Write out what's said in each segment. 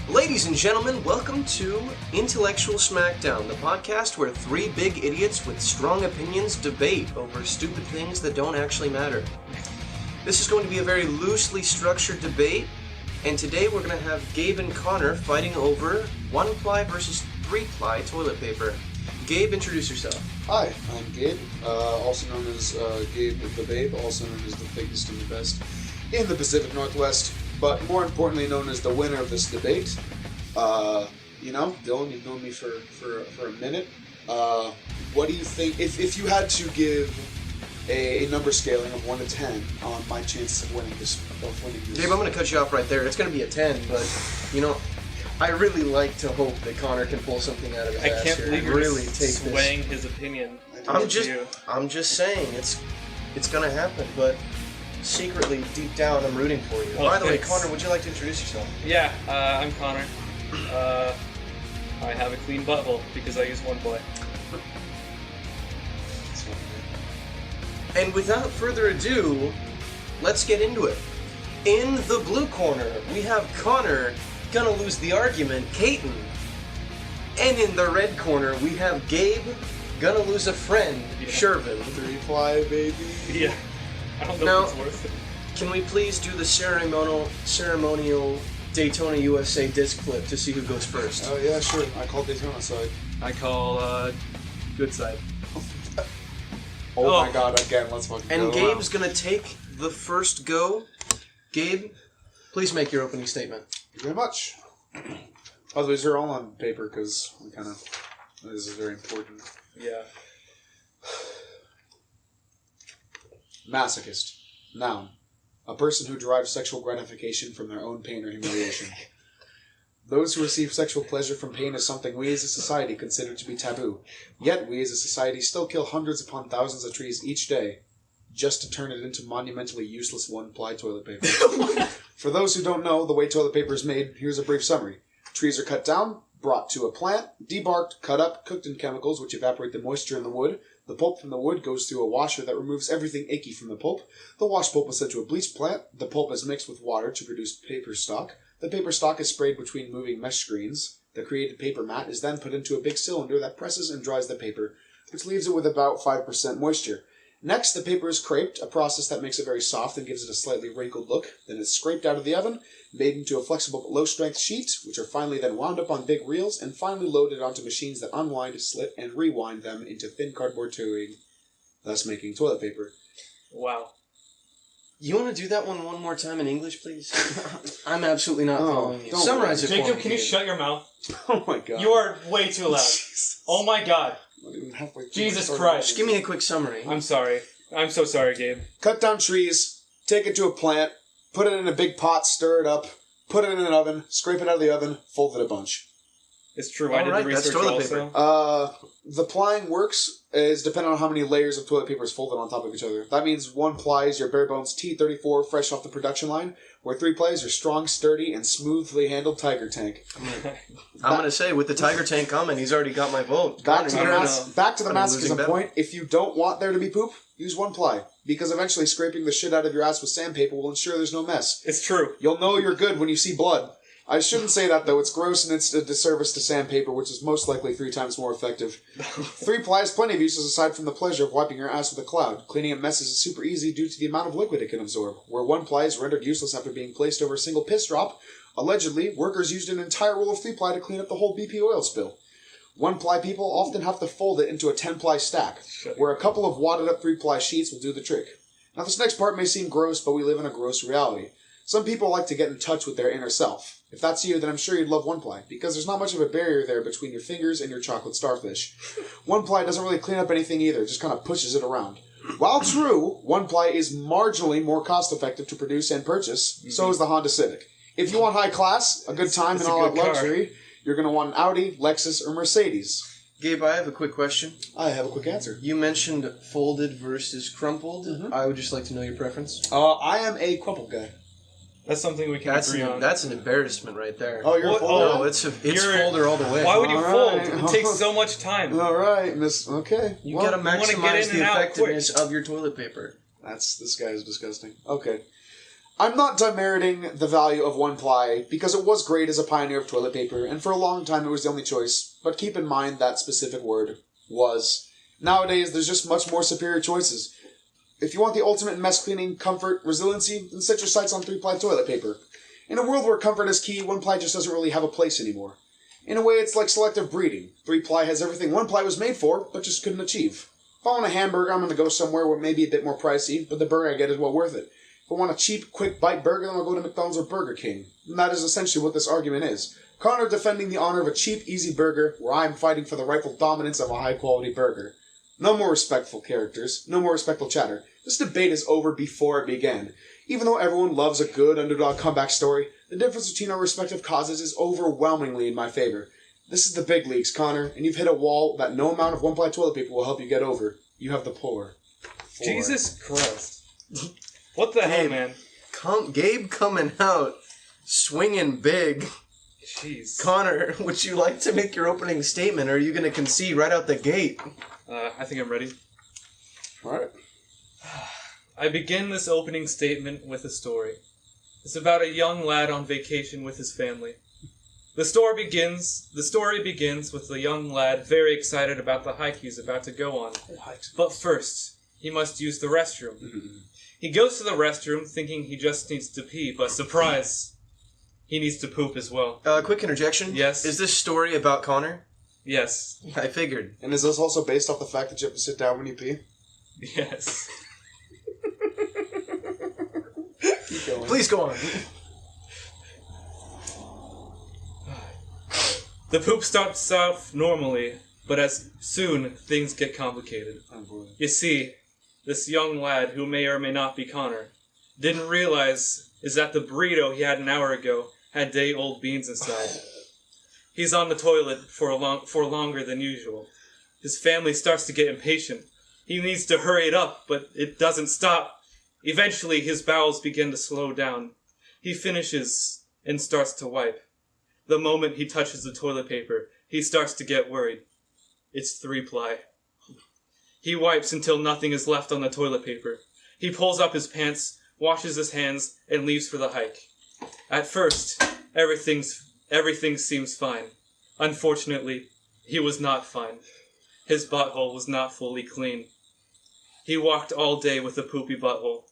Ladies and gentlemen, welcome to Intellectual Smackdown, the podcast where three big idiots with strong opinions debate over stupid things that don't actually matter. This is going to be a very loosely structured debate, and today we're going to have Gabe and Connor fighting over 1-ply versus 3-ply toilet paper. Gabe, introduce yourself. Hi, I'm Gabe, also known as Gabe the Babe, also known as the biggest and the best in the Pacific Northwest, but more importantly known as the winner of this debate. Dylan, you've known me for a minute. What do you think, if you had to give a number scaling of 1 to 10 on my chances of winning this? Gabe, I'm going to cut you off right there. It's going to be a 10, but, I really like to hope that Connor can pull something out of his ass. I can't believe you're really swaying his opinion. I'm just saying, it's going to happen, but secretly, deep down, I'm rooting for you. Well, by the way, Connor, would you like to introduce yourself? Yeah, I'm Connor. I have a clean butthole because I use 1-ply. And without further ado, let's get into it. In the blue corner, we have Connor, gonna lose the argument, Caton. And in the red corner, we have Gabe, gonna lose a friend, Shervin. 3-ply, baby. Yeah. I don't know if it's worth it. Can we please do the ceremonial Daytona USA disc flip to see who goes first? Oh yeah, sure. I call Daytona side. I call, good side. Oh my god, again, let's fucking And go. Gabe's gonna take the first go. Gabe, please make your opening statement. Thank you very much. By the way, these are all on paper because this is very important. Yeah. Masochist. Noun. A person who derives sexual gratification from their own pain or humiliation. Those who receive sexual pleasure from pain is something we as a society consider to be taboo. Yet we as a society still kill hundreds upon thousands of trees each day just to turn it into monumentally useless 1-ply toilet paper. For those who don't know the way toilet paper is made, here's a brief summary. Trees are cut down, brought to a plant, debarked, cut up, cooked in chemicals which evaporate the moisture in the wood. The pulp from the wood goes through a washer that removes everything icky from the pulp. The wash pulp is sent to a bleach plant. The pulp is mixed with water to produce paper stock. The paper stock is sprayed between moving mesh screens. The created paper mat is then put into a big cylinder that presses and dries the paper, which leaves it with about 5% moisture. Next, the paper is creped, a process that makes it very soft and gives it a slightly wrinkled look. Then it's scraped out of the oven, made into a flexible but low-strength sheet, which are finally then wound up on big reels and finally loaded onto machines that unwind, slit, and rewind them into thin cardboard tubing, thus making toilet paper. Wow. You want to do that one more time in English, please? I'm absolutely not following you. don't Summarize it for me. Jacob, can you shut your mouth? Oh my god. You are way too loud. Jesus. Oh my god. Not even halfway through Jesus my story. Christ. Just give me a quick summary. I'm sorry. I'm so sorry, Gabe. Cut down trees, take it to a plant, put it in a big pot, stir it up, put it in an oven, scrape it out of the oven, fold it a bunch. It's true. I did the that's research toilet also. paper. The plying works is dependent on how many layers of toilet paper is folded on top of each other. That means 1-ply is your bare bones T34 fresh off the production line, where 3-ply is your strong, sturdy, and smoothly handled tiger tank. I'm going to say, with the Tiger Tank comment, he's already got my vote. Back to the I'm losing masochism battle. point. If you don't want there to be poop, use 1-ply. Because eventually scraping the shit out of your ass with sandpaper will ensure there's no mess. It's true. You'll know you're good when you see blood. I shouldn't say that, though. It's gross and it's a disservice to sandpaper, which is most likely 3 times more effective. 3-ply has plenty of uses aside from the pleasure of wiping your ass with a cloud. Cleaning up messes is super easy due to the amount of liquid it can absorb. Where 1-ply is rendered useless after being placed over a single piss drop, allegedly, workers used an entire roll of 3-ply to clean up the whole BP oil spill. 1-ply people often have to fold it into a 10-ply stack, where a couple of wadded up 3-ply sheets will do the trick. Now, this next part may seem gross, but we live in a gross reality. Some people like to get in touch with their inner self. If that's you, then I'm sure you'd love 1-ply, because there's not much of a barrier there between your fingers and your chocolate starfish. 1-ply doesn't really clean up anything either, just kind of pushes it around. While true, 1-ply is marginally more cost-effective to produce and purchase, so is the Honda Civic. If you want high class, a good time, and all out luxury, you're going to want an Audi, Lexus, or Mercedes. Gabe, I have a quick question. I have a quick answer. You mentioned folded versus crumpled. Mm-hmm. I would just like to know your preference. I am a crumpled guy. That's something we can agree on. That's an embarrassment right there. Oh, you're a folder? No, it's folder all the way. Why would you fold? Right. It takes so much time. All right, Miss. Okay. You gotta maximize the effectiveness quick. of your toilet paper. This guy is disgusting. Okay. I'm not demeriting the value of one ply, because it was great as a pioneer of toilet paper, and for a long time it was the only choice, but keep in mind that specific word, was. Nowadays, there's just much more superior choices. If you want the ultimate mess cleaning, comfort, resiliency, then set your sights on 3-ply toilet paper. In a world where comfort is key, 1-ply just doesn't really have a place anymore. In a way, it's like selective breeding. 3-ply has everything 1-ply was made for, but just couldn't achieve. If I want a hamburger, I'm going to go somewhere where it may be a bit more pricey, but the burger I get is well worth it. If I want a cheap, quick bite burger, then I'll go to McDonald's or Burger King. And that is essentially what this argument is. Connor defending the honor of a cheap, easy burger, where I'm fighting for the rightful dominance of a high-quality burger. No more respectful characters, no more respectful chatter. This debate is over before it began. Even though everyone loves a good underdog comeback story, the difference between our respective causes is overwhelmingly in my favor. This is the big leagues, Connor, and you've hit a wall that no amount of 1-ply toilet paper will help you get over. You have the puller. Jesus Christ. What the hell, man? Gabe coming out, swinging big. Jeez. Connor, would you like to make your opening statement, or are you going to concede right out the gate? I think I'm ready. Alright. I begin this opening statement with a story. It's about a young lad on vacation with his family. The story begins with the young lad very excited about the hike he's about to go on. But first, he must use the restroom. He goes to the restroom thinking he just needs to pee, but surprise! He needs to poop as well. Quick interjection. Yes? Is this story about Connor? Yes. I figured. And is this also based off the fact that you have to sit down when you pee? Yes. Keep going. Please go on. The poop starts off normally, but as soon things get complicated. Oh boy. You see, this young lad, who may or may not be Connor, didn't realize is that the burrito he had an hour ago had day-old beans inside. He's on the toilet for longer than usual. His family starts to get impatient. He needs to hurry it up, but it doesn't stop. Eventually, his bowels begin to slow down. He finishes and starts to wipe. The moment he touches the toilet paper, he starts to get worried. It's 3-ply. He wipes until nothing is left on the toilet paper. He pulls up his pants, washes his hands, and leaves for the hike. At first, everything seems fine. Unfortunately, he was not fine. His butthole was not fully clean. He walked all day with a poopy butthole.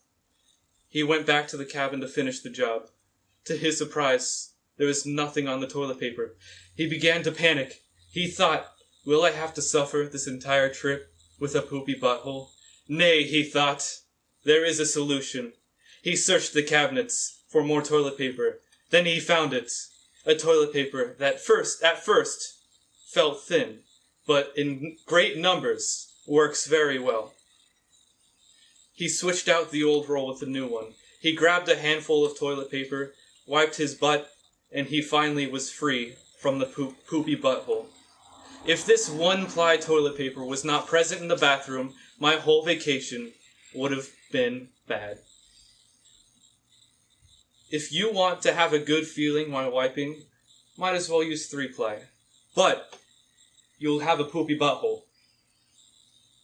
He went back to the cabin to finish the job. To his surprise, there was nothing on the toilet paper. He began to panic. He thought, will I have to suffer this entire trip with a poopy butthole? Nay, he thought, there is a solution. He searched the cabinets for more toilet paper. Then he found it. A toilet paper that at first felt thin, but in great numbers works very well. He switched out the old roll with the new one. He grabbed a handful of toilet paper, wiped his butt, and he finally was free from the poopy butthole. If this 1-ply toilet paper was not present in the bathroom, my whole vacation would have been bad. If you want to have a good feeling while wiping, might as well use 3-ply. But you'll have a poopy butthole.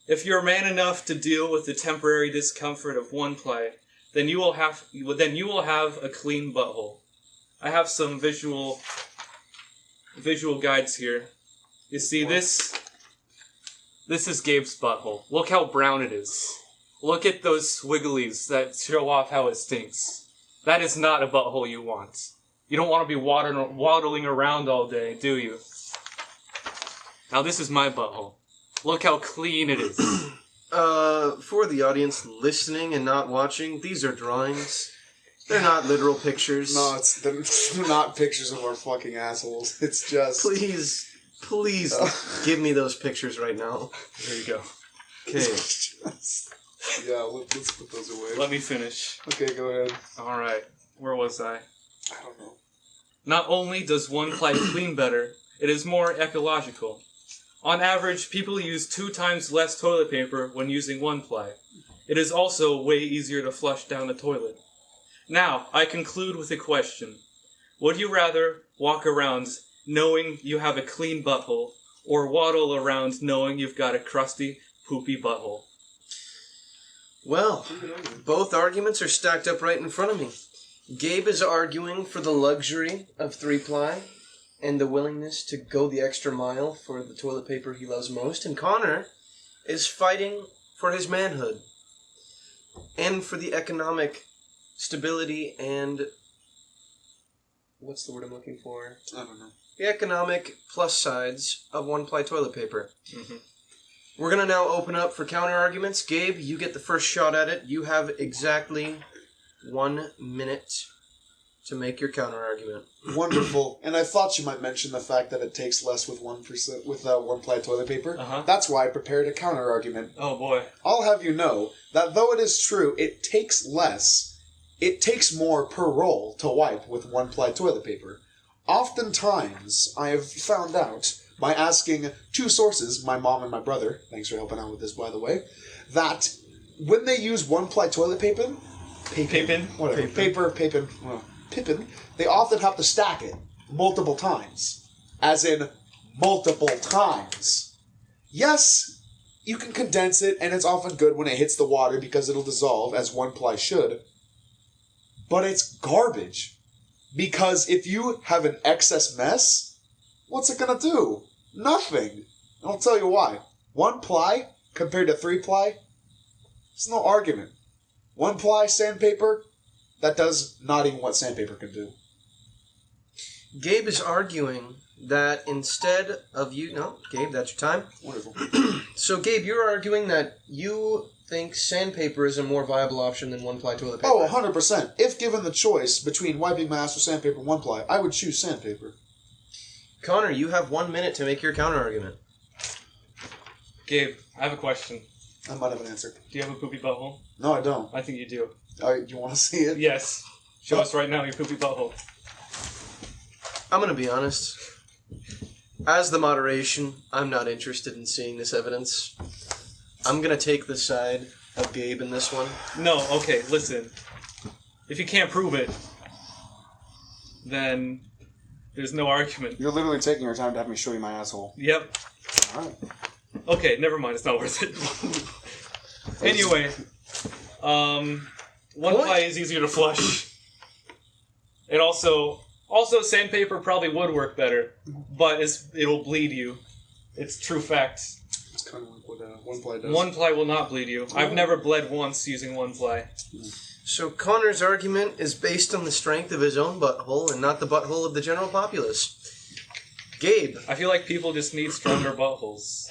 If you're man enough to deal with the temporary discomfort of 1-ply, then you will have a clean butthole. I have some visual guides here. You see this? This is Gabe's butthole. Look how brown it is. Look at those swigglies that show off how it stinks. That is not a butthole you want. You don't want to be waddling around all day, do you? Now this is my butthole. Look how clean it is. For the audience listening and not watching, these are drawings. They're not literal pictures. No, they're not pictures of our fucking assholes. It's just... Please give me those pictures right now. Here you go. Okay. Yeah, let's put those away. Let me finish. Okay, go ahead. Alright. Where was I? I don't know. Not only does 1-ply clean better, it is more ecological. On average, people use 2 times less toilet paper when using 1-ply. It is also way easier to flush down the toilet. Now, I conclude with a question. Would you rather walk around knowing you have a clean butthole, or waddle around knowing you've got a crusty, poopy butthole? Well, both arguments are stacked up right in front of me. Gabe is arguing for the luxury of 3-ply and the willingness to go the extra mile for the toilet paper he loves most. And Connor is fighting for his manhood and for the economic stability and... what's the word I'm looking for? I don't know. The economic plus sides of 1-ply toilet paper. Mm-hmm. We're going to now open up for counter arguments. Gabe, you get the first shot at it. You have exactly 1 minute to make your counter argument. Wonderful. And I thought you might mention the fact that it takes less with 1-ply toilet paper. Uh-huh. That's why I prepared a counter argument. Oh, boy. I'll have you know that though it is true, it takes less, it takes more per roll to wipe with 1-ply toilet paper. Oftentimes, I have found out by asking two sources, my mom and my brother, thanks for helping out with this, by the way, that when they use 1-ply toilet paper, Pippin, they often have to stack it multiple times. As in, multiple times. Yes, you can condense it, and it's often good when it hits the water because it'll dissolve, as 1-ply should. But it's garbage. Because if you have an excess mess, what's it gonna do? Nothing. And I'll tell you why. 1-ply compared to 3-ply, there's no argument. 1-ply sandpaper, that does not even what sandpaper can do. Gabe is arguing that instead of you... No, Gabe, that's your time. Wonderful. So, Gabe, you're arguing that you think sandpaper is a more viable option than 1-ply toilet paper. Oh, 100%. If given the choice between wiping my ass or sandpaper 1-ply, I would choose sandpaper. Connor, you have 1 minute to make your counter-argument. Gabe, I have a question. I might have an answer. Do you have a poopy butthole? No, I don't. I think you do. You want to see it? Yes. Show us right now your poopy butthole. I'm going to be honest. As the moderation, I'm not interested in seeing this evidence. I'm going to take the side of Gabe in this one. No, okay, listen. If you can't prove it, then there's no argument. You're literally taking your time to have me show you my asshole. Yep. Alright. Okay, never mind. It's not worth it. Anyway, 1-ply is easier to flush. It also sandpaper probably would work better, but it'll bleed you. It's true fact. It's kind of like what 1-ply does. 1-ply will not bleed you. I've never bled once using 1-ply. So Connor's argument is based on the strength of his own butthole and not the butthole of the general populace. Gabe. I feel like people just need stronger buttholes.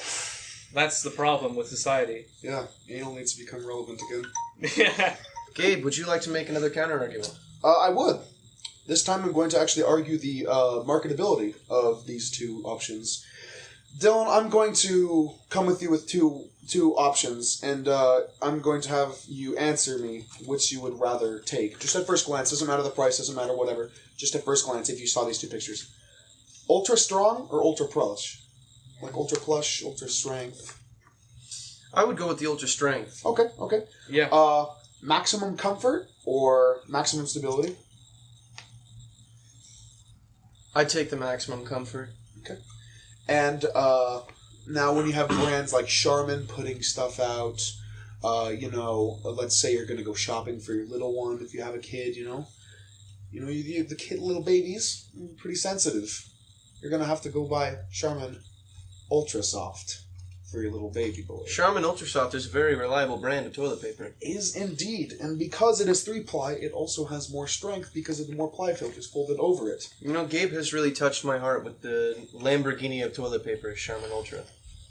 That's the problem with society. Yeah, anal needs to become relevant again. Yeah. Gabe, would you like to make another counter-argument? I would. This time I'm going to actually argue the marketability of these two options. Dylan, I'm going to come with you with two options, and I'm going to have you answer me which you would rather take. Just at first glance, doesn't matter the price, doesn't matter whatever. Just at first glance, if you saw these two pictures. Ultra strong or ultra plush? Like ultra plush, ultra strength. I would go with the ultra strength. Okay. Yeah. Maximum comfort or maximum stability? I'd take the maximum comfort. Okay. And now when you have brands like Charmin putting stuff out, let's say you're going to go shopping for your little one if you have a kid, the little babies, pretty sensitive. You're going to have to go buy Charmin Ultra Soft for your little baby boy. Charmin Ultra Soft is a very reliable brand of toilet paper. It is indeed. And because it is 3-ply, it also has more strength because of the more ply filters folded over it. Gabe has really touched my heart with the Lamborghini of toilet paper, Charmin Ultra.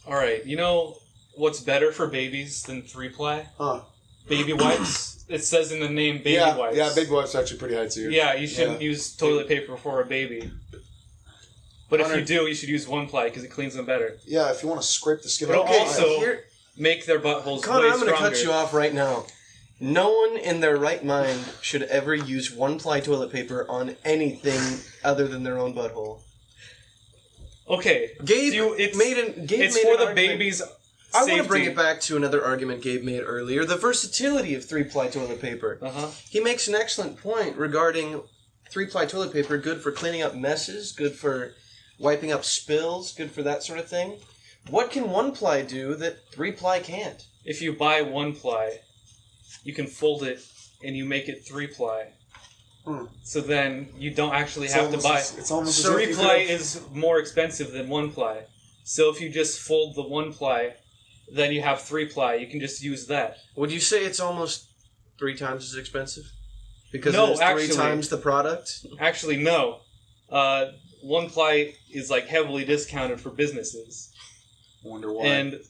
Alright, you know what's better for babies than 3-ply? Huh. Baby wipes. It says in the name baby wipes. Yeah, baby wipes are actually pretty high tier. Yeah, you shouldn't use toilet paper for a baby. But if you do, you should use 1-ply because it cleans them better. Yeah, if you want to scrape the skin It'll off. also make their buttholes Connor, way I'm going to stronger. cut you off right now. No one in their right mind should ever use 1-ply toilet paper on anything other than their own butthole. Okay. Gabe it's made for an the argument. baby's I safety. want to bring it back to another argument Gabe made earlier, the versatility of 3-ply toilet paper. Uh-huh. He makes an excellent point regarding 3-ply toilet paper, good for cleaning up messes, good for wiping up spills, good for that sort of thing. What can 1-ply do that 3-ply can't? If you buy 1-ply, you can fold it and you make it 3-ply. So then you don't actually have to buy. It's almost So 3-ply is more expensive than 1-ply. So if you just fold the 1-ply, then you have 3-ply. You can just use that. Would you say it's almost 3 times as expensive? Because No, it is 3 actually. times the product? Actually, no. 1-ply is like heavily discounted for businesses. Wonder why. And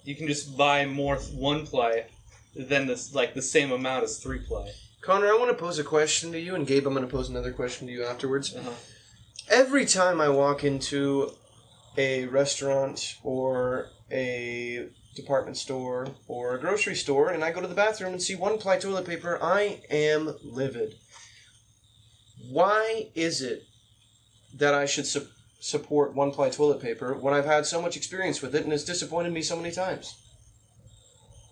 you can just buy more 1-ply than the same amount as 3-ply. Connor, I want to pose a question to you, and Gabe, I'm going to pose another question to you afterwards. Uh-huh. Every time I walk into a restaurant or a department store or a grocery store and I go to the bathroom and see 1-ply toilet paper, I am livid. Why is it that I should support 1-ply toilet paper when I've had so much experience with it and it's disappointed me so many times?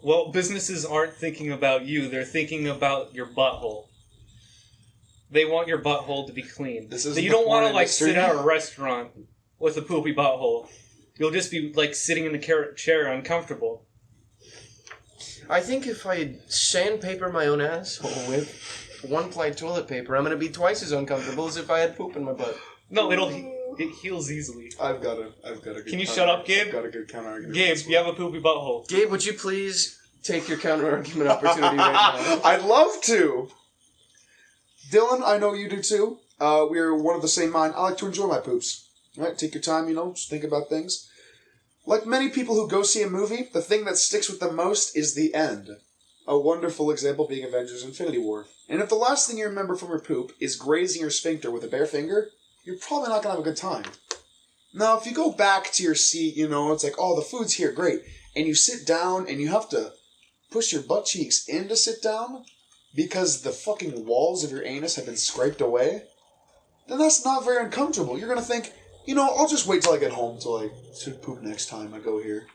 Well, businesses aren't thinking about you. They're thinking about your butthole. They want your butthole to be clean. You don't want to sit in a restaurant with a poopy butthole. You'll just be sitting in the chair uncomfortable. I think if I sandpaper my own asshole with 1-ply toilet paper, I'm going to be twice as uncomfortable as if I had poop in my butt. No, it heals easily. I've got a good Can you shut up, Gabe? I've got a good counter argument. Gabe, you have a poopy butthole. Gabe, would you please take your counter-argument opportunity right now? I'd love to. Dylan, I know you do too. We're one of the same mind. I like to enjoy my poops. Right? Take your time, just think about things. Like many people who go see a movie, the thing that sticks with them most is the end. A wonderful example being Avengers Infinity War. And if the last thing you remember from your poop is grazing your sphincter with a bare finger, you're probably not going to have a good time. Now, if you go back to your seat, it's like, oh, the food's here, great. And you sit down and you have to push your butt cheeks in to sit down because the fucking walls of your anus have been scraped away, then that's not very uncomfortable. You're going to think, I'll just wait till I get home till I should poop next time I go here.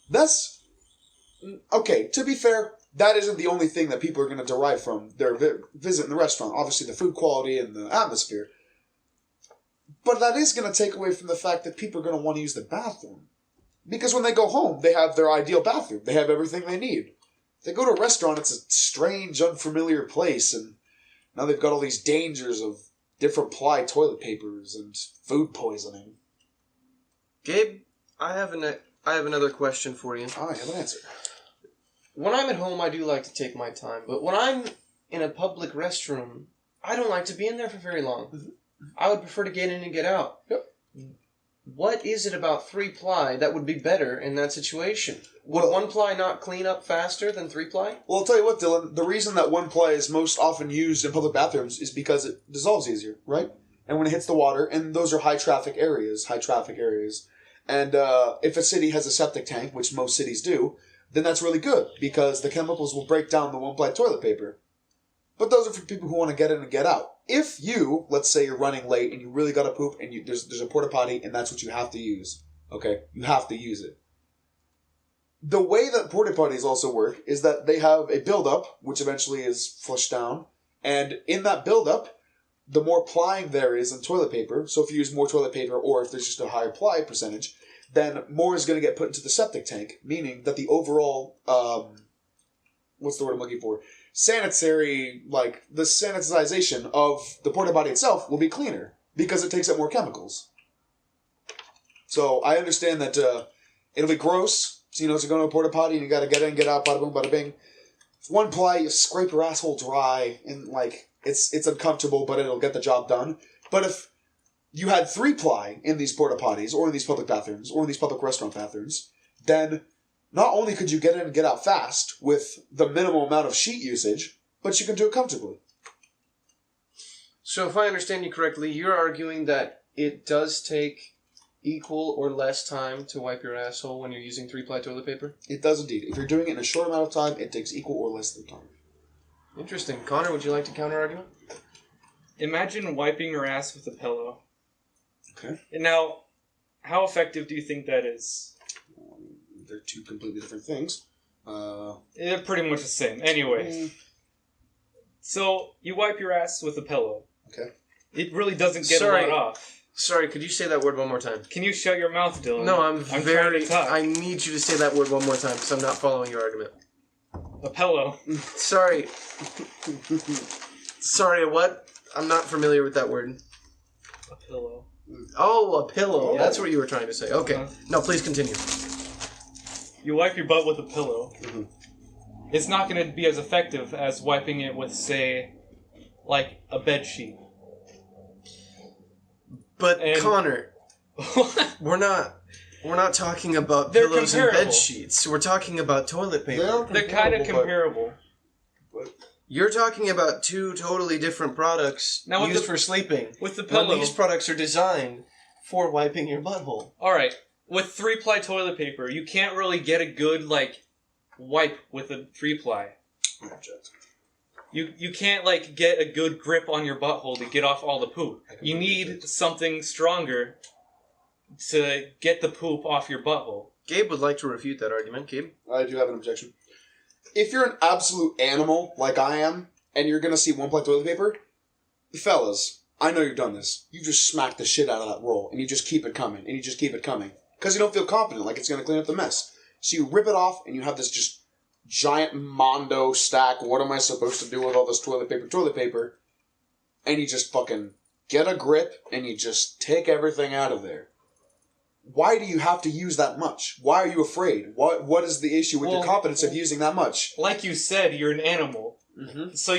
That's... Okay, to be fair, that isn't the only thing that people are going to derive from their visit in the restaurant. Obviously, the food quality and the atmosphere. But that is going to take away from the fact that people are going to want to use the bathroom. Because when they go home, they have their ideal bathroom. They have everything they need. If they go to a restaurant, it's a strange, unfamiliar place, and now they've got all these dangers of different ply toilet papers and food poisoning. Gabe, I have another question for you. I have an answer. When I'm at home, I do like to take my time, but when I'm in a public restroom, I don't like to be in there for very long. Mm-hmm. I would prefer to get in and get out. Yep. What is it about 3-ply that would be better in that situation? Would 1-ply not clean up faster than 3-ply? Well, I'll tell you what, Dylan. The reason that 1-ply is most often used in public bathrooms is because it dissolves easier, right? And when it hits the water, and those are high traffic areas. And if a city has a septic tank, which most cities do, then that's really good because the chemicals will break down the 1-ply toilet paper. But those are for people who want to get in and get out. If you, let's say you're running late and you really got to poop and there's a porta potty and that's what you have to use, okay? You have to use it. The way that porta potties also work is that they have a buildup, which eventually is flushed down, and in that buildup, the more plying there is in toilet paper, so if you use more toilet paper or if there's just a higher ply percentage, then more is going to get put into the septic tank, meaning that the overall, what's the word I'm looking for? Sanitary, the sanitization of the porta potty itself will be cleaner because it takes up more chemicals. So I understand that it'll be gross. So, to go to a porta potty and you got to get in, get out, bada boom, bada bing. If 1-ply, you scrape your asshole dry and it's uncomfortable, but it'll get the job done. But if you had 3-ply in these porta potties or in these public bathrooms or in these public restaurant bathrooms, then not only could you get in and get out fast with the minimal amount of sheet usage, but you can do it comfortably. So if I understand you correctly, you're arguing that it does take equal or less time to wipe your asshole when you're using 3-ply toilet paper? It does indeed. If you're doing it in a short amount of time, it takes equal or less than time. Interesting. Connor, would you like to counter-argue? Imagine wiping your ass with a pillow. Okay. And now, how effective do you think that is? They're two completely different things. They're pretty much the same. Anyway. So, you wipe your ass with a pillow. Okay. It really doesn't get a lot off. Sorry, could you say that word one more time? Can you shut your mouth, Dylan? No, I'm trying to talk. I need you to say that word one more time because I'm not following your argument. A pillow. Sorry. Sorry, what? I'm not familiar with that word. A pillow. Oh, a pillow. Oh. That's what you were trying to say. Okay. No, please continue. You wipe your butt with a pillow. Mhm. It's not going to be as effective as wiping it with, say, like a bed sheet. But And- Connor, we're not talking about They're pillows and comparable. bed sheets. We're talking about toilet paper. They're kind of comparable. You're talking about two totally different products Now with used the- for sleeping. With the When pillow. these products are designed for wiping your butthole. Alright, with 3-ply toilet paper, you can't really get a good, like, wipe with a 3-ply. You can't, like, get a good grip on your butthole to get off all the poop. You need something stronger to get the poop off your butthole. Gabe would like to refute that argument. Gabe? I do have an objection. If you're an absolute animal like I am, and you're gonna see one-ply toilet paper, fellas, I know you've done this. You just smack the shit out of that roll, and you just keep it coming, and you just keep it coming. Because you don't feel confident, like it's gonna clean up the mess. So you rip it off, and you have this just giant mondo stack, what am I supposed to do with all this toilet paper, and you just fucking get a grip, and you just take everything out of there. Why do you have to use that much? Why are you afraid? What is the issue with your confidence of using that much? Like you said, you're an animal. Mm-hmm. So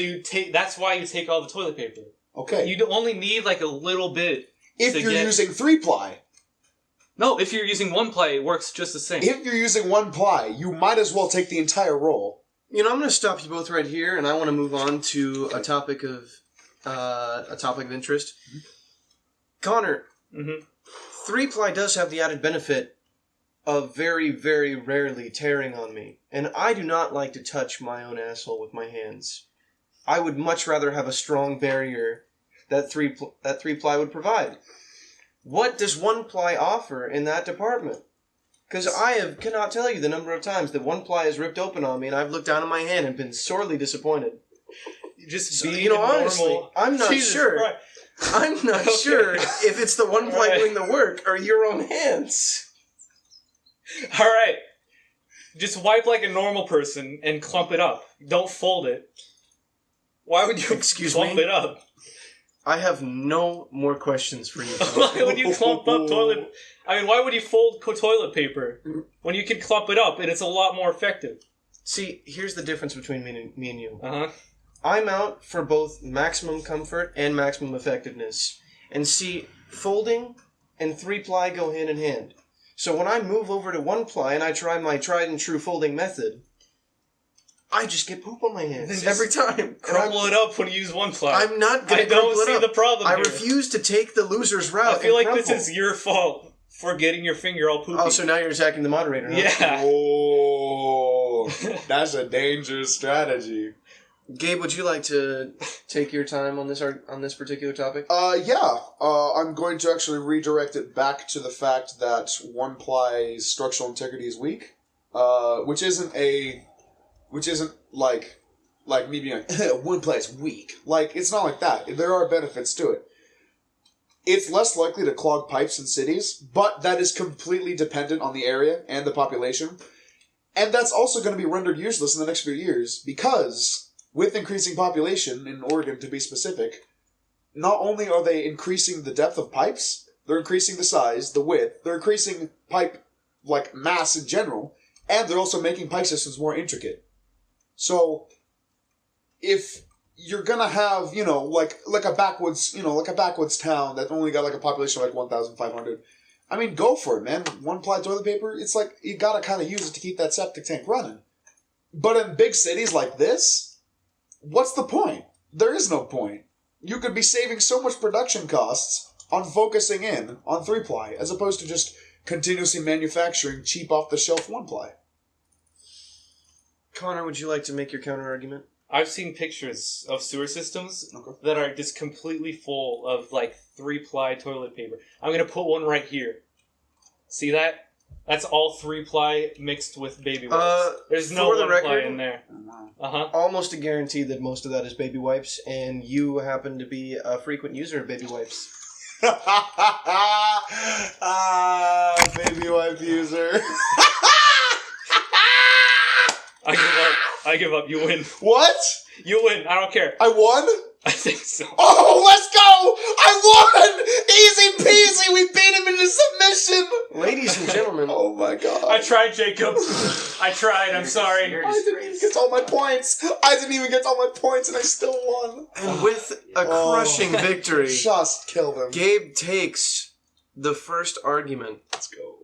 that's why you take all the toilet paper. Okay. You only need, like, a little bit. If you're using 3-ply, No, if you're using 1-ply, it works just the same. if you're using 1-ply, you might as well take the entire roll. You know, I'm going to stop you both right here, and I want to move on to a topic of interest. Connor, Mm-hmm. 3-ply does have the added benefit of very, very rarely tearing on me, and I do not like to touch my own asshole with my hands. I would much rather have a strong barrier that 3-ply would provide. What does 1-ply offer in that department? Because cannot tell you the number of times that 1-ply has ripped open on me, and I've looked down at my hand and been sorely disappointed. Just So, being you know, normal. honestly, I'm not Jesus sure. Christ. I'm not Okay. sure if it's the 1-ply Alright. doing the work or your own hands. Alright. Just wipe like a normal person and clump it up. Don't fold it. Why would you Excuse clump me? it up? I have no more questions for you. Why would you clump up toilet... I mean, why would you fold toilet paper when you can clump it up and it's a lot more effective? See, here's the difference between me and you. Uh-huh. I'm out for both maximum comfort and maximum effectiveness. And see, folding and 3-ply go hand in hand. So when I move over to 1-ply and I try my tried and true folding method, I just get poop on my hands Then just every time. Crumple it up when you use 1-ply. I'm not going I to don't crumple see it up. the problem I here. refuse to take the loser's route. I feel like and this crumple. is your fault for getting your finger all poopy. Oh, so now you're attacking the moderator, huh? Yeah. Oh, that's a dangerous strategy. Gabe, would you like to take your time on this particular topic? Yeah. I'm going to actually redirect it back to the fact that 1-ply's structural integrity is weak, which isn't like me being like 1-ply is weak. Like, it's not like that. There are benefits to it. It's less likely to clog pipes in cities, but that is completely dependent on the area and the population. And that's also going to be rendered useless in the next few years, because with increasing population, in Oregon to be specific, not only are they increasing the depth of pipes, they're increasing the size, the width, they're increasing pipe, like, mass in general, and they're also making pipe systems more intricate. So, if you're gonna have, like a backwoods town that only got like a population of like 1,500, I mean, go for it, man. 1-ply toilet paper, it's like, you gotta kind of use it to keep that septic tank running. But in big cities like this, what's the point? There is no point. You could be saving so much production costs on focusing in on 3-ply, as opposed to just continuously manufacturing cheap off-the-shelf 1-ply. Connor, would you like to make your counter-argument? I've seen pictures of sewer systems Okay. that are just completely full of, like, 3-ply toilet paper. I'm going to put one right here. See that? That's all 3-ply mixed with baby wipes. There's no for the 1-ply record- in there. Uh-huh. Almost a guarantee that most of that is baby wipes, and you happen to be a frequent user of baby wipes. Baby wipe user. I give up. I give up. You win. What? You win. I don't care. I won? I think so. Oh, let's go! I won! Easy peasy! We beat him into submission! Ladies and gentlemen. Oh my god. I tried, Jacob. I tried. I'm sorry. I didn't even get all my points. And I still won. And with a crushing victory, Just killed him. Gabe takes the first argument. Let's go.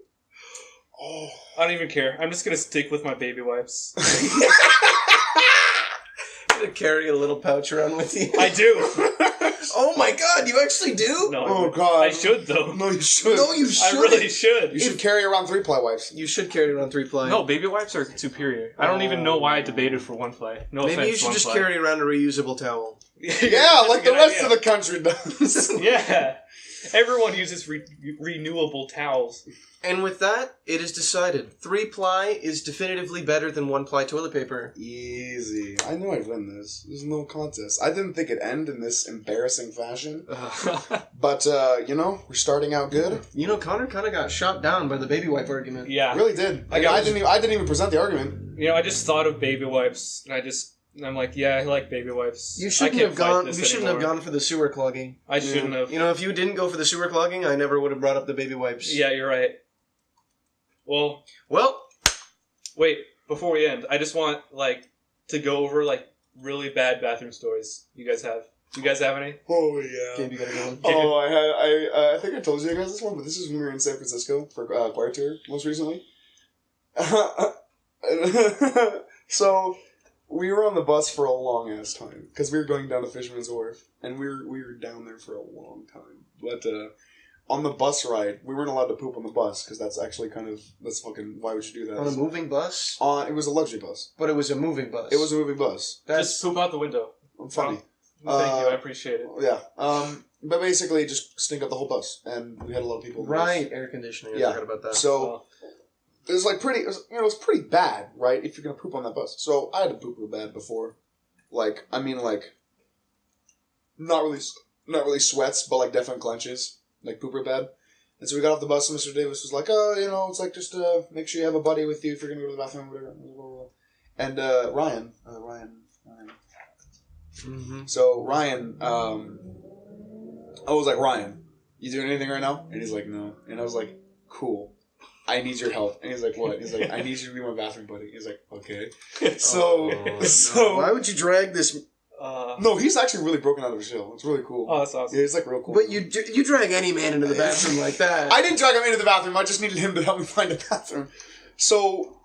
Oh. I don't even care. I'm just gonna stick with my baby wipes. To carry a little pouch around with you. I do. Oh my god, you actually do? No. Oh god. I should though. No, you should. No, you should. I really should. You should carry around 3-ply wipes. You should carry around 3-ply. No, baby wipes are superior. I don't even know why I debated for 1-ply. No Maybe offense, you should just 1-ply. carry around a reusable towel. Yeah, That's like a the good rest idea. of the country does. Yeah. Everyone uses renewable towels. And with that, it is decided. 3-ply is definitively better than 1-ply toilet paper. Easy. I knew I'd win this. There's no contest. I didn't think it'd end in this embarrassing fashion. But, we're starting out good. You know, Connor kind of got shot down by the baby wipe argument. Yeah. Really did. I didn't even present the argument. I just thought of baby wipes, and I'm like, yeah, I like baby wipes. You shouldn't have gone. You shouldn't have gone for the sewer clogging. I shouldn't have. You know, if you didn't go for the sewer clogging, I never would have brought up the baby wipes. Yeah, you're right. Well, wait. Before we end, I just want to go over really bad bathroom stories you guys have. Do you guys have any? Oh yeah. Gabe, you gotta go. Oh, I think I told you guys this one, but this is when we were in San Francisco for choir tour most recently. So we were on the bus for a long ass time because we were going down to Fisherman's Wharf, and we were down there for a long time. But on the bus ride, we weren't allowed to poop on the bus because that's actually that's fucking, why would you do that? On a moving bus? It was a luxury bus. But it was a moving bus. It was a moving bus. Just poop out the window. I'm funny. Thank you, I appreciate it. Yeah. But basically, just stink up the whole bus, and we had a lot of people. Right, air conditioning. I forgot about that. So it was it was pretty bad, right? If you're gonna poop on that bus. So I had to poop real bad before, not really sweats, but definite clenches, poop real bad. And so we got off the bus, and Mr. Davis was like, "Oh, it's just make sure you have a buddy with you if you're gonna go to the bathroom, whatever." And Ryan. Mm-hmm. So Ryan, I was like, "Ryan, you doing anything right now?" And he's like, "No." And I was like, "Cool. I need your help." And he's like, "What?" He's like, "I need you to be my bathroom buddy." He's like, "Okay." So why would you drag this? No, he's actually really broken out of his shell. It's really cool. Oh, that's awesome. Yeah, it's real cool. But you drag any man into the bathroom like that. I didn't drag him into the bathroom. I just needed him to help me find a bathroom. So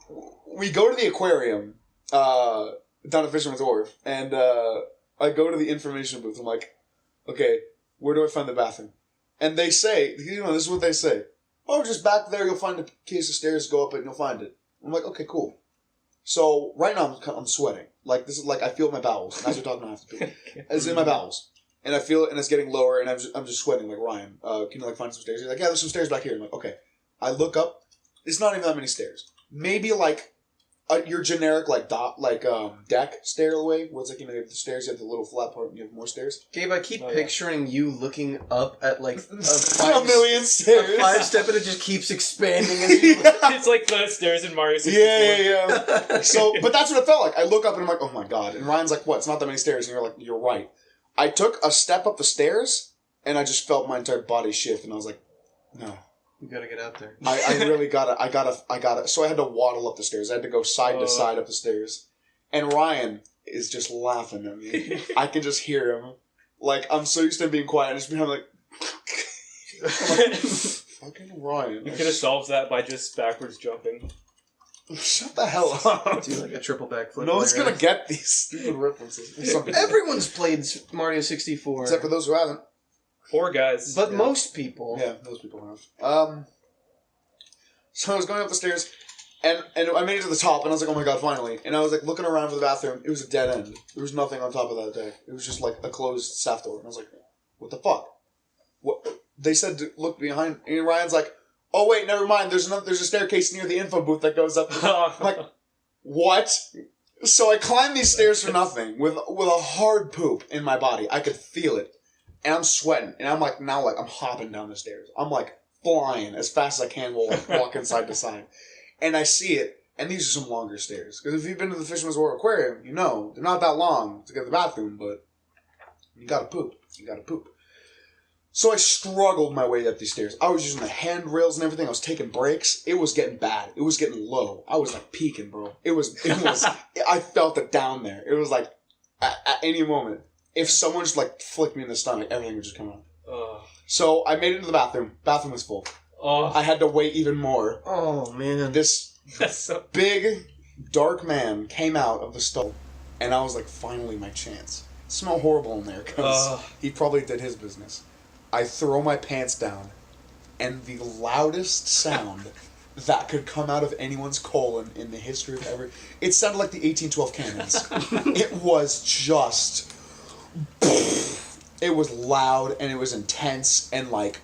we go to the aquarium down at Fisherman's Wharf, and I go to the information booth. I'm like, "Okay, where do I find the bathroom?" And they say, this is what they say. "Oh, just back there, you'll find a case of stairs, go up it, and you'll find it." I'm like, "Okay, cool." So, right now, I'm sweating. This is I feel it in my bowels. And as you're talking, I have to pee. It's in my bowels. And I feel it, and it's getting lower, and I'm just sweating, like, "Ryan, can you, find some stairs?" He's like, "Yeah, there's some stairs back here." I'm like, "Okay." I look up. It's not even that many stairs. Maybe, your generic, deck stairway, where it's you have the stairs, you have the little flat part, and you have more stairs. Gabe, I keep picturing you looking up at, a a million stairs. A 5-step, and it just keeps expanding as you It's like the stairs in Mario 64. Yeah. So, but that's what it felt like. I look up, and I'm like, "Oh my god." And Ryan's like, "What? It's not that many stairs." And you're like, "You're right." I took a step up the stairs, and I just felt my entire body shift, and I was like, "No. You gotta get out there." I really I gotta. So I had to waddle up the stairs. I had to go side to side up the stairs. And Ryan is just laughing at me. I can just hear him. I'm so used to him being quiet. I just behind like, fucking Ryan. You could have solved that by just backwards jumping. Shut the hell up. Do a triple backflip. No one's gonna get these stupid references. Everyone's played Mario 64. Except for those who haven't. Poor guys. But most people. Yeah, most people have. So I was going up the stairs, and I made it to the top, and I was like, "Oh my god, finally!" And I was looking around for the bathroom. It was a dead end. There was nothing on top of that deck. It was just a closed staff door. And I was like, "What the fuck?" What they said to look behind. And Ryan's like, "Oh wait, never mind. There's a staircase near the info booth that goes up." I'm like, "What?" So I climbed these stairs for nothing with a hard poop in my body. I could feel it. And I'm sweating, and I'm I'm hopping down the stairs. I'm flying as fast as I can while walking side to side. And I see it, And these are some longer stairs. Because if you've been to the Fisherman's Wharf Aquarium, you know, they're not that long to get to the bathroom, but you gotta poop. You gotta poop. So I struggled my way up these stairs. I was using the handrails and everything. I was taking breaks. It was getting bad. It was getting low. I was like peaking, bro. It was, I felt it down there. It was like, at any moment, if someone just like flicked me in the stomach, everything would just come out. So I made it into the bathroom. Bathroom was full. I had to wait even more. Oh, man. This big, dark man came out of the stall, and I was like, finally my chance. It smelled horrible in there, because he probably did his business. I throw my pants down, and the loudest sound that could come out of anyone's colon in the history of ever... It sounded like the 1812 cannons. It was just... It was loud, and it was intense, and like...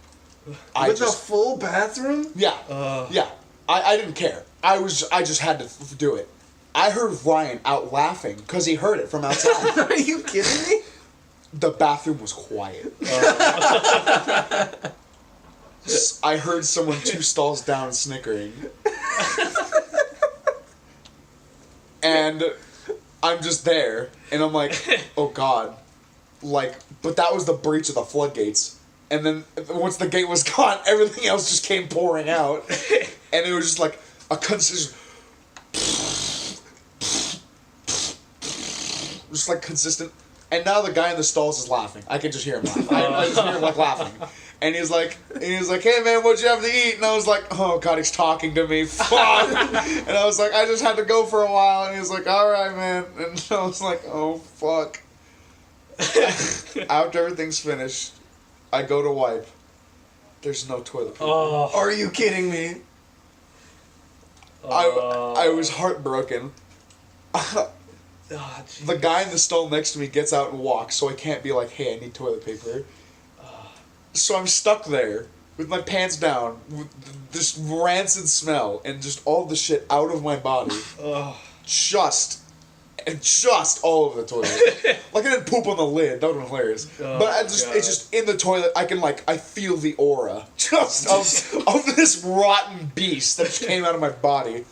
With a full bathroom? Yeah. Yeah. I didn't care. I just had to do it. I heard Ryan out laughing, because he heard it from outside. Are you kidding me? The bathroom was quiet. I heard someone 2 stalls down snickering. And I'm just there, and I'm like, oh God. Like, but that was the breach of the floodgates. And then once the gate was gone, everything else just came pouring out. And it was just like a consistent... Just like consistent... And now the guy in the stalls is laughing. I can just hear him laugh. I just hear him like laughing. And he's like, hey man, what'd you have to eat? And I was like, oh God, he's talking to me. Fuck. And I was like, I just had to go for a while. And he was like, all right, man. And I was like, oh fuck. After everything's finished, I go to wipe. There's no toilet paper. Are you kidding me? I was heartbroken. The guy in the stall next to me gets out and walks, so I can't be like, hey, I need toilet paper. So I'm stuck there with my pants down, with this rancid smell, and just all the shit out of my body. Just all over the toilet. Like I didn't poop on the lid, that would have been hilarious. But it's just in the toilet, I feel the aura just of this rotten beast that just came out of my body.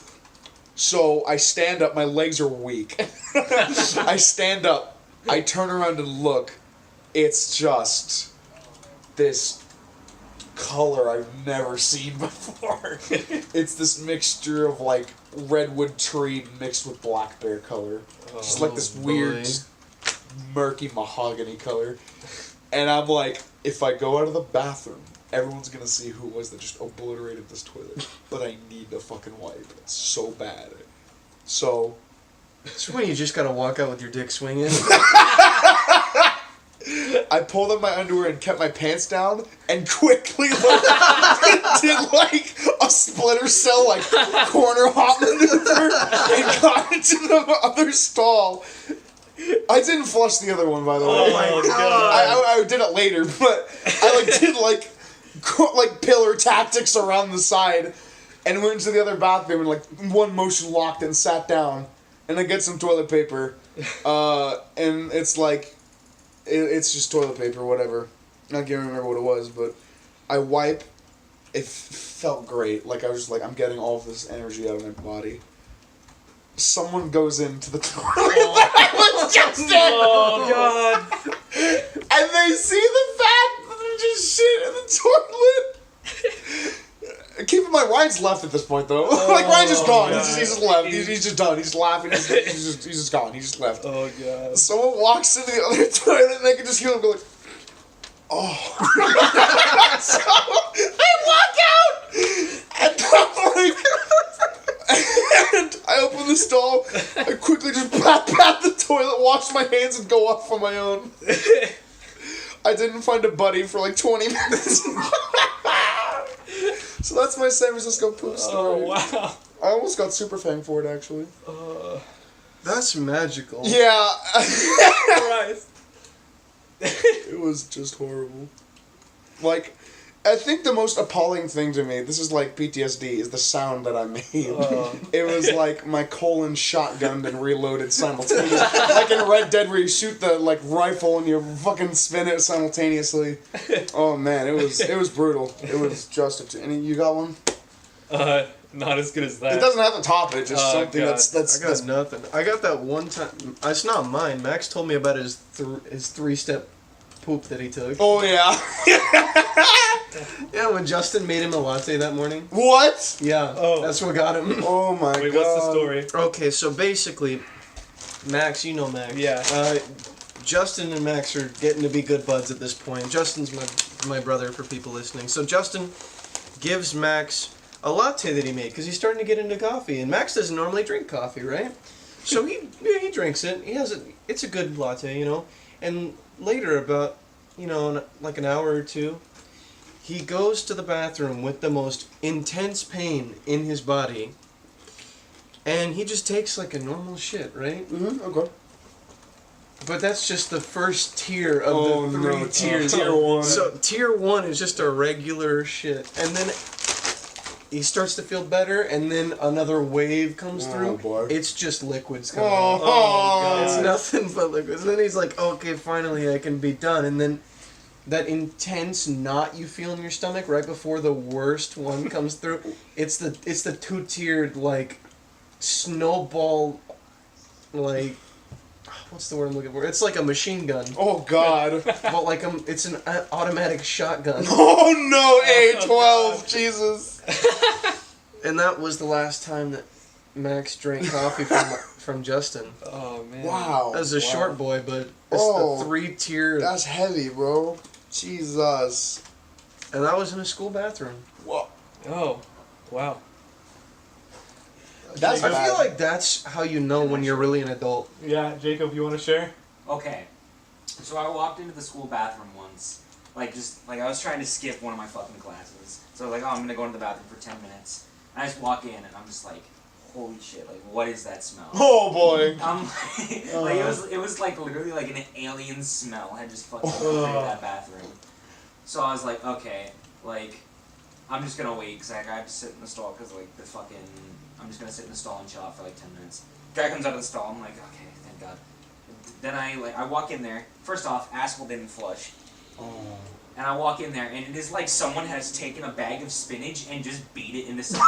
So I stand up, my legs are weak. I stand up, I turn around and look. It's just this color I've never seen before. It's this mixture of like redwood tree mixed with black bear color. Just like this weird, murky mahogany color. And I'm like, if I go out of the bathroom, everyone's gonna see who it was that just obliterated this toilet. But I need a fucking wipe. It's so bad. So... It's when you just gotta walk out with your dick swinging. I pulled up my underwear and kept my pants down and quickly did like a Splinter Cell like corner hop maneuver and got into the other stall. I didn't flush the other one, by the way. Oh my God. I did it later, but I like did like pillar tactics around the side and went into the other bathroom and like one motion locked and sat down and I get some toilet paper and it's like it's just toilet paper, whatever. I can't remember what it was, but I wipe. It felt great. Like I was just like, I'm getting all of this energy out of my body. Someone goes into the toilet that I was just in. Oh God! And they see the fat just shit in the toilet. Keep in mind, Ryan's left at this point, though. Like, Ryan's just gone. He's just left. He's just done. He's laughing. He's just gone. He just left. Oh, God. Someone walks into the other toilet, and they can just hear him go like, oh. So, they walk out! And I'm like... And I open the stall, I quickly just pat the toilet, wash my hands, and go off on my own. I didn't find a buddy for like 20 minutes. So that's my San Francisco poop story. Oh, wow. I almost got super fang for it, actually. That's magical. Yeah. Christ. It was just horrible. Like, I think the most appalling thing to me, this is like PTSD, is the sound that I made. It was like my colon shotgunned and reloaded simultaneously. Like in Red Dead where you shoot the like rifle and you fucking spin it simultaneously. Oh man, it was brutal. It was just and you got one? Not as good as that. It doesn't have to top it. Just Oh, something God. that's I got nothing. I got that one time. It's not mine. Max told me about his 3-step poop that he took. Oh yeah. Yeah, when Justin made him a latte that morning. What? Yeah, Oh. that's what got him. Oh my Wait, god. what's the story? Okay, so basically, Max, you know Max. Yeah. Justin and Max are getting to be good buds at this point. Justin's my brother for people listening. So Justin gives Max a latte that he made because he's starting to get into coffee, and Max doesn't normally drink coffee, right? So he drinks it. He has it's a good latte, you know. And later, about like an hour or two, he goes to the bathroom with the most intense pain in his body, and he just takes like a normal shit, right? Okay. But that's just the first tier of the three tiers. Tier 1. So tier 1 is just a regular shit, and then he starts to feel better, and then another wave comes through. Boy. It's just liquids coming Oh, out. God. It's nothing but liquids. And then he's like, okay, finally I can be done. And then that intense knot you feel in your stomach right before the worst one comes through, it's the 2-tiered, like, snowball, like, what's the word I'm looking for? It's like a machine gun. Oh god. But like it's an automatic shotgun. Oh no, A12, Jesus. And that was the last time that Max drank coffee from Justin. Oh man. Wow. As a short boy, but it's Oh, the 3-tier. That's heavy, bro. Jesus. And that was in a school bathroom. Whoa. Oh, wow. That's I bad. feel like that's how you know when you're really an adult. Yeah, Jacob, you want to share? Okay. So I walked into the school bathroom once. I was trying to skip one of my fucking classes. So I was like, oh, I'm gonna go into the bathroom for 10 minutes. And I just walk in and I'm just like, holy shit, like, what is that smell? Oh boy. It was like literally like an alien smell had just fucking infiltrated that bathroom. So I was like, okay, like, I'm just gonna wait because I have to sit in the stall because like I'm just gonna sit in the stall and chill out for like 10 minutes. Guy comes out of the stall. I'm like, okay, thank God. Then I walk in there. First off, asshole didn't flush. Oh. And I walk in there, and it is like someone has taken a bag of spinach and just beat it into some.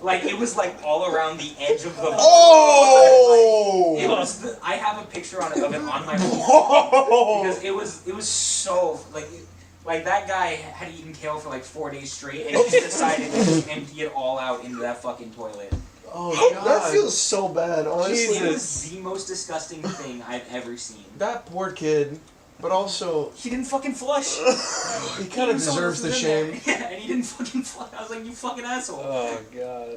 Like, it was like all around the edge of the. Oh! It was. I have a picture of it on my phone Oh! because it was so like that guy had eaten kale for like 4 days straight, and he just decided to just empty it all out into that fucking toilet. Oh god. That feels so bad, honestly. It was the most disgusting thing I've ever seen. That poor kid, but also He didn't fucking flush. he kind of deserves the shame. Yeah, and he didn't fucking flush. I was like, you fucking asshole. Oh god.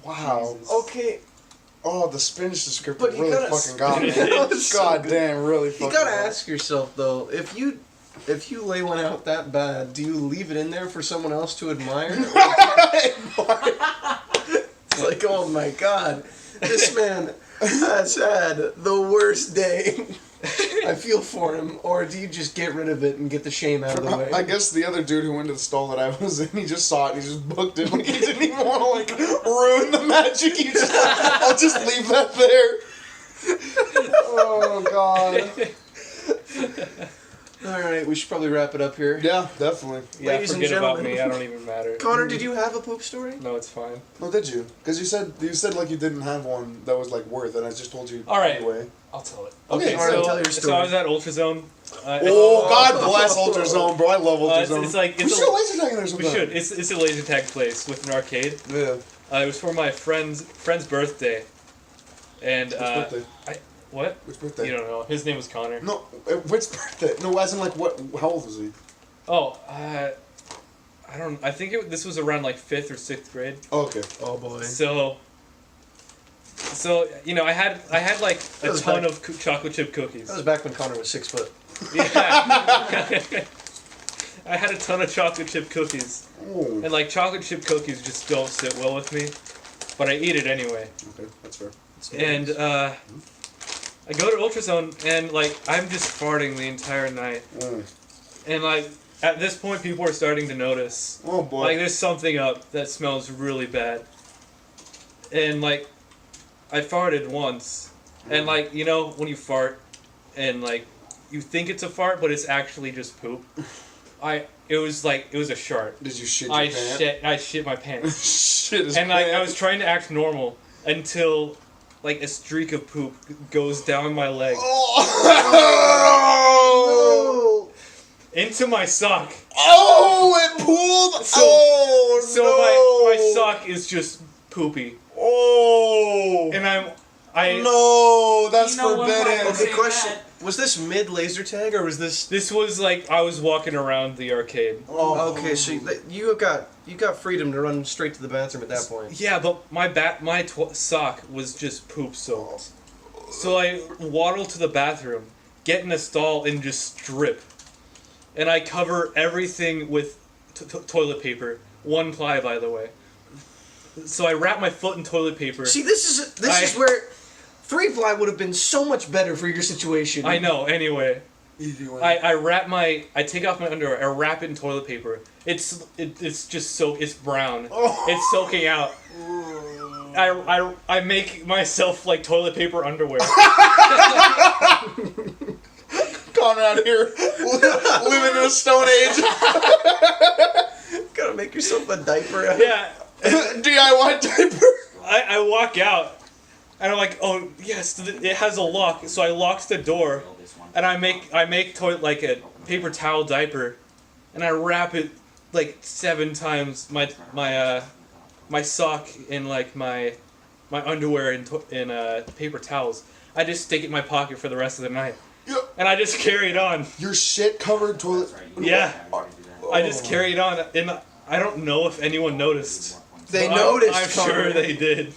Wow. Jesus. Okay, Oh, the spinach descriptor But you really gotta- fucking got me. It was so God good. damn, really you fucking gotta got me. ask yourself though, if you lay one out that bad, do you leave it in there for someone else to admire? It's like, oh my god, this man has had the worst day. I feel for him. Or do you just get rid of it and get the shame out of the way? I guess the other dude who went to the stall that I was in, he just saw it and he just booked it. Like, he didn't even want to, like, ruin the magic. He just, I'll just leave that there. Oh, God. Alright, we should probably wrap it up here. Yeah, definitely. Yeah, Ladies and forget about gentlemen. me. I don't even matter. Connor, did you have a poop story? No, it's fine. No, did you? Because you said like you didn't have one that was like worth, and I just told you. All right. Anyway. I'll tell it. Okay, alright, so, tell your so story. I was at Ultrazone. Oh, God bless Ultrazone, bro. I love Ultrazone. It's like we it's should a, go laser tag in there we sometime. should. It's a laser tag place with an arcade. Yeah. It was for my friend's birthday, and Which birthday? what? Which birthday? You don't know. His name was Connor. No, which birthday? No, as in like what? How old was he? Oh, I don't. I think this was around like 5th or 6th grade. Oh, okay. Oh boy. So you know, I had like That a was ton back- of chocolate chip cookies. That was back when Connor was 6 foot. Yeah. I had a ton of chocolate chip cookies, Oh. and like chocolate chip cookies just don't sit well with me, but I eat it anyway. Okay, that's fair. And I go to Ultrazone, and like I'm just farting the entire night, Mm. and like at this point people are starting to notice. Oh boy. Like there's something up that smells really bad. And like I farted once. And like, you know, when you fart and like you think it's a fart but it's actually just poop. It was a shark. Did you shit your pants? I shit my pants. Shit his And pants. I was trying to act normal until like a streak of poop goes down my leg Oh! into my sock. Oh, it pooled. So no. my sock is just poopy. Oh. And No, that's You know what, forbidden. Michael? Okay, Say question. that. Was this mid laser tag or was this? This was like I was walking around the arcade. Oh. Okay, so you got freedom to run straight to the bathroom at that point. Yeah, but my sock was just poop soaked. So I waddle to the bathroom, get in a stall, and just strip. And I cover everything with toilet paper. 1 ply, by the way. So I wrap my foot in toilet paper. See, this is where 3-ply would have been so much better for your situation. I know. Anyway, Easy one. I take off my underwear. I wrap it in toilet paper. It's just it's brown. Oh. It's soaking out. I make myself like toilet paper underwear. Conrad here, living in a stone age. Gotta make yourself a diaper. Yeah. DIY diaper. I walk out, and I'm like, oh yes, it has a lock. So I lock the door, and I make like a paper towel diaper, and I wrap it like 7 times my sock in like my underwear in paper towels. I just stick it in my pocket for the rest of the night, and I just carry it on. Your shit covered toilet. Yeah, I just carry it on, and I don't know if anyone noticed. They But noticed. I'm sure Conrad. they did.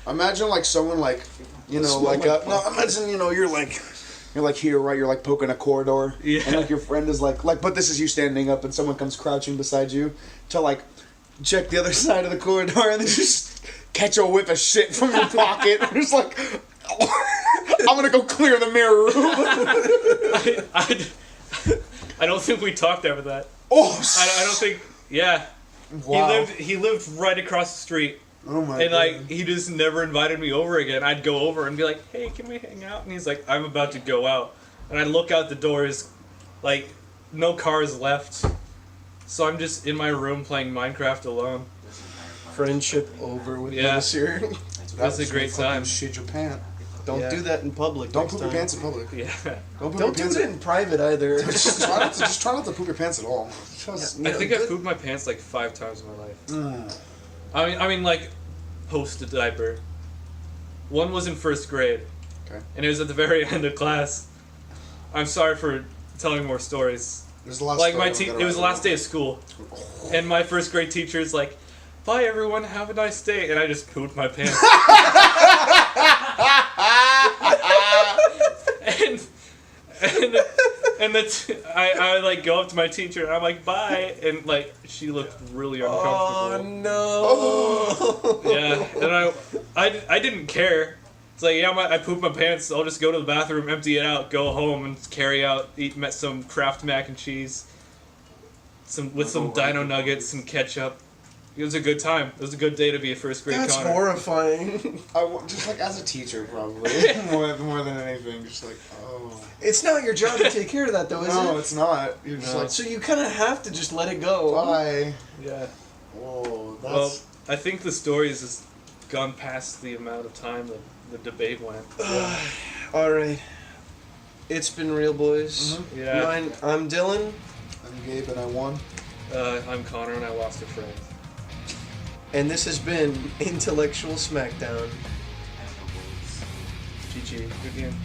Imagine like someone like, you know, like no, imagine you're like here, right? You're like poking a corridor, Yeah. and like your friend is like, but this is you standing up, and someone comes crouching beside you to like check the other side of the corridor, and they just catch a whiff of shit from your pocket. And it's like, I'm gonna go clear the mirror room. I don't think we talked after that. Oh, I don't think. Yeah. Wow. He lived right across the street, Oh my and god. like he just never invited me over again. I'd go over and be like, "Hey, can we hang out?" And he's like, "I'm about to go out," and I look out the doors, like no cars left, so I'm just in my room playing Minecraft alone. Friendship over with Yeah. this year. That's a great time. Shit your pants. Don't Yeah. do that in public. Don't next poop your time. pants in public. Yeah. Don't poop Don't your do pants it in private either. just try not to poop your pants at all. Just, I think I've pooped my pants like 5 times in my life. I mean, like, post a diaper. One was in 1st grade. Okay. And it was at the very end of class. I'm sorry for telling more stories. There's a lot of Like stories it was the last day of school, and my 1st grade teacher's like, "Bye everyone, have a nice day," and I just pooped my pants. and I like go up to my teacher and I'm like, "Bye," and like she looked really uncomfortable. Oh no! Yeah, and I didn't care. It's like, yeah, I pooped my pants. I'll just go to the bathroom, empty it out, go home, and eat some Kraft mac and cheese, some Dino Nuggets, some ketchup. It was a good time. It was a good day to be a 1st grade That's Connor. horrifying. just like as a teacher, probably more than anything. Just like, oh. It's not your job to take care of that, though, is No, it? it's not. You're just like, So you kind of have to just let it go. bye. Yeah. Whoa, that's. Well, I think the stories has gone past the amount of time that the debate went. All right. It's been real, boys. Yeah. I'm Dylan. I'm Gabe and I won. I'm Connor and I lost a friend. And this has been Intellectual Smackdown. GG. Good game.